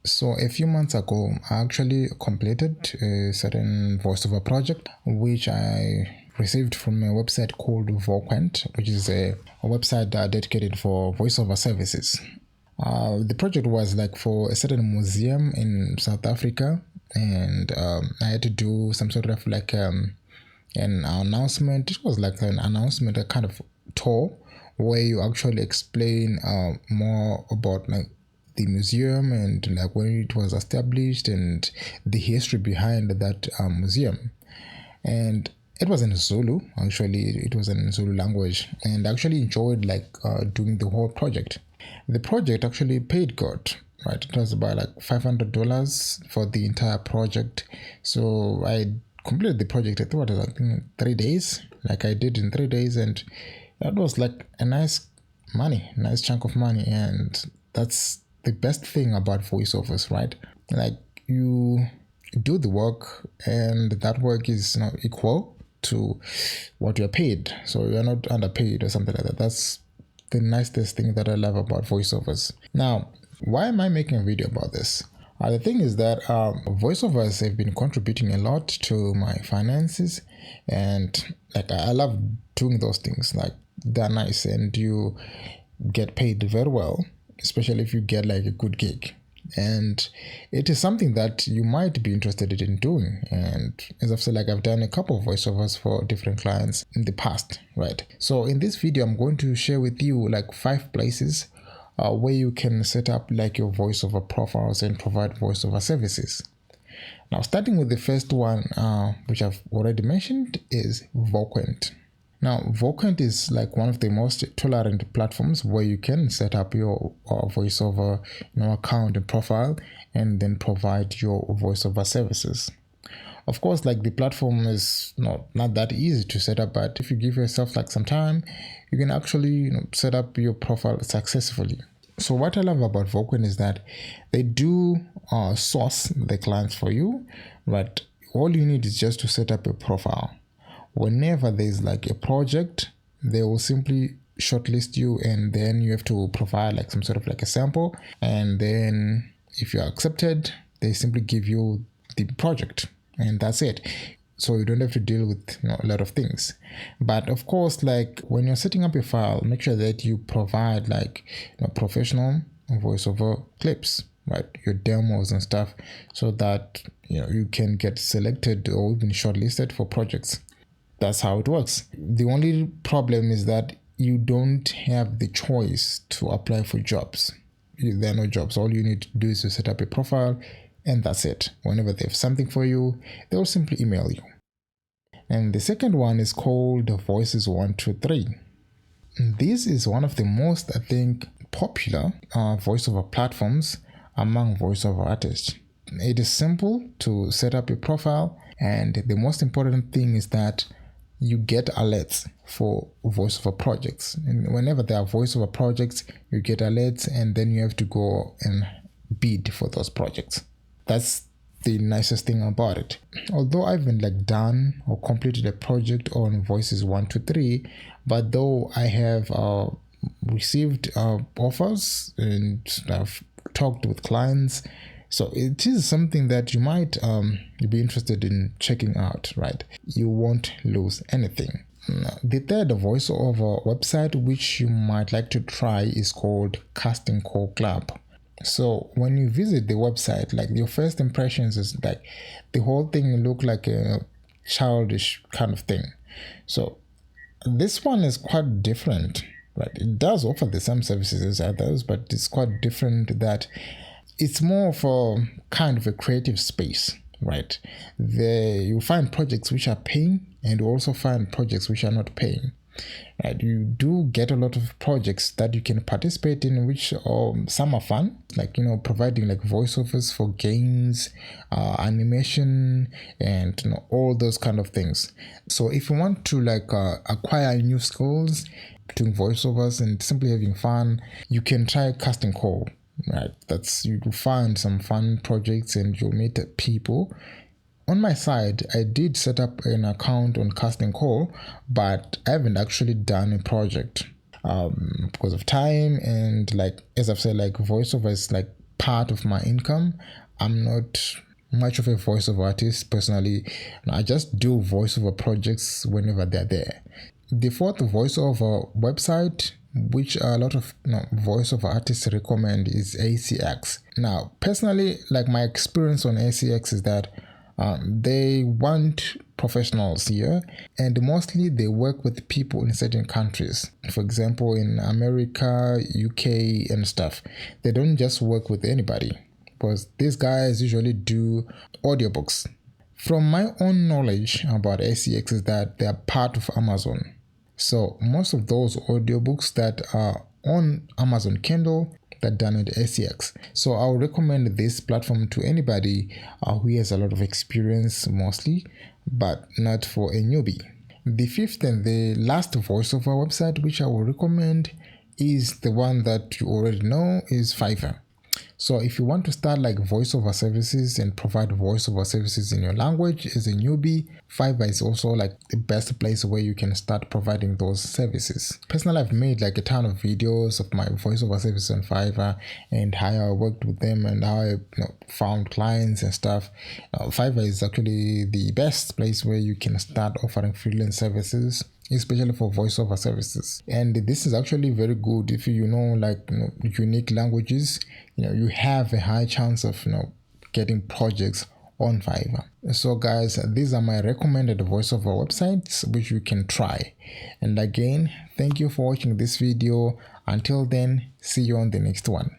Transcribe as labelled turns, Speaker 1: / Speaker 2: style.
Speaker 1: So a few months ago, I actually completed a certain voiceover project, which I received from a website called Voquent, which is a website dedicated for voiceover services. The project was like for a certain museum in South Africa, and I had to do some sort of like an announcement. It was like an announcement, a kind of tour where you actually explain more about like the museum and like when it was established and the history behind that museum. And it was in Zulu. Actually, it was in Zulu language, and I actually enjoyed like doing the whole project. The project actually paid good, right? It was about like $500 for the entire project. So I completed the project. I thought it was like in 3 days. Like I did in 3 days, and that was like a nice chunk of money. And that's the best thing about voiceovers, right? Like you do the work, and that work is not equal to what you're paid. So you're not underpaid or something like that. That's the nicest thing that I love about voiceovers. Now, why am I making a video about this? The thing is that voiceovers have been contributing a lot to my finances, and like I love doing those things. Like they're nice, and you get paid very well, especially if you get like a good gig. And it is something that you might be interested in doing. And as I've said, like I've done a couple of voiceovers for different clients in the past, right? So in this video, I'm going to share with you like 5 places where you can set up like your voiceover profiles and provide voiceover services. Now, starting with the first one, which I've already mentioned, is Voquent. Now, Voquent is like one of the most tolerant platforms where you can set up your voiceover account and profile and then provide your voiceover services. Of course, like the platform is not that easy to set up, but if you give yourself like some time, you can actually set up your profile successfully. So what I love about Voquent is that they do source the clients for you, but all you need is just to set up a profile. Whenever there's like a project, they will simply shortlist you, and then you have to provide like some sort of like a sample, and then if you're accepted, they simply give you the project, and that's it. So you don't have to deal with a lot of things. But of course, like when you're setting up a file, make sure that you provide like professional voiceover clips, right? Your demos and stuff, so that you can get selected or even shortlisted for projects. That's how it works. The only problem is that you don't have the choice to apply for jobs. There are no jobs. All you need to do is to set up a profile, and that's it. Whenever they have something for you, they will simply email you. And the second one is called Voices123. This is one of the most, I think, popular voiceover platforms among voiceover artists. It is simple to set up a profile, and the most important thing is that you get alerts for voiceover projects. And whenever there are voiceover projects, you get alerts, and then you have to go and bid for those projects. That's the nicest thing about it. Although I haven't like done or completed a project on Voices123, but though I have received offers and I've talked with clients, so it is something that you might be interested in checking out, right? You won't lose anything. The third voiceover website which you might like to try is called Casting Call Club. So when you visit the website, like your first impressions is like the whole thing look like a childish kind of thing. So this one is quite different, right? It does offer the same services as others, but it's quite different that it's more of a kind of a creative space, right? There you find projects which are paying, and you also find projects which are not paying. Right, you do get a lot of projects that you can participate in, which some are fun, like providing like voiceovers for games, animation, and all those kind of things. So if you want to like acquire new skills doing voiceovers and simply having fun, you can try Casting Call. Right, that's you will find some fun projects and you'll meet people. On my side, I did set up an account on Casting Call, but I haven't actually done a project because of time, and like as I've said, like voiceover is like part of my income. I'm not much of a voiceover artist personally. I just do voiceover projects whenever they're there. The fourth voiceover website, which a lot of voiceover artists recommend, is ACX. Now, personally, like my experience on ACX is that they want professionals here, and mostly they work with people in certain countries. For example, in America, UK, and stuff. They don't just work with anybody, because these guys usually do audiobooks. From my own knowledge about ACX is that they are part of Amazon. So most of those audiobooks that are on Amazon Kindle, they're done at ACX. So I'll recommend this platform to anybody who has a lot of experience mostly, but not for a newbie. The fifth and the last voiceover website which I will recommend is the one that you already know, is Fiverr. So if you want to start like voiceover services and provide voiceover services in your language as a newbie, Fiverr is also like the best place where you can start providing those services. Personally, I've made like a ton of videos of my voiceover services on Fiverr and how I worked with them and how I found clients and stuff. Fiverr is actually the best place where you can start offering freelance services, especially for voiceover services. And this is actually very good if you know like unique languages. You have a high chance of getting projects on Fiverr. So guys, these are my recommended voiceover websites which you can try. And again, thank you for watching this video. Until then, see you on the next one.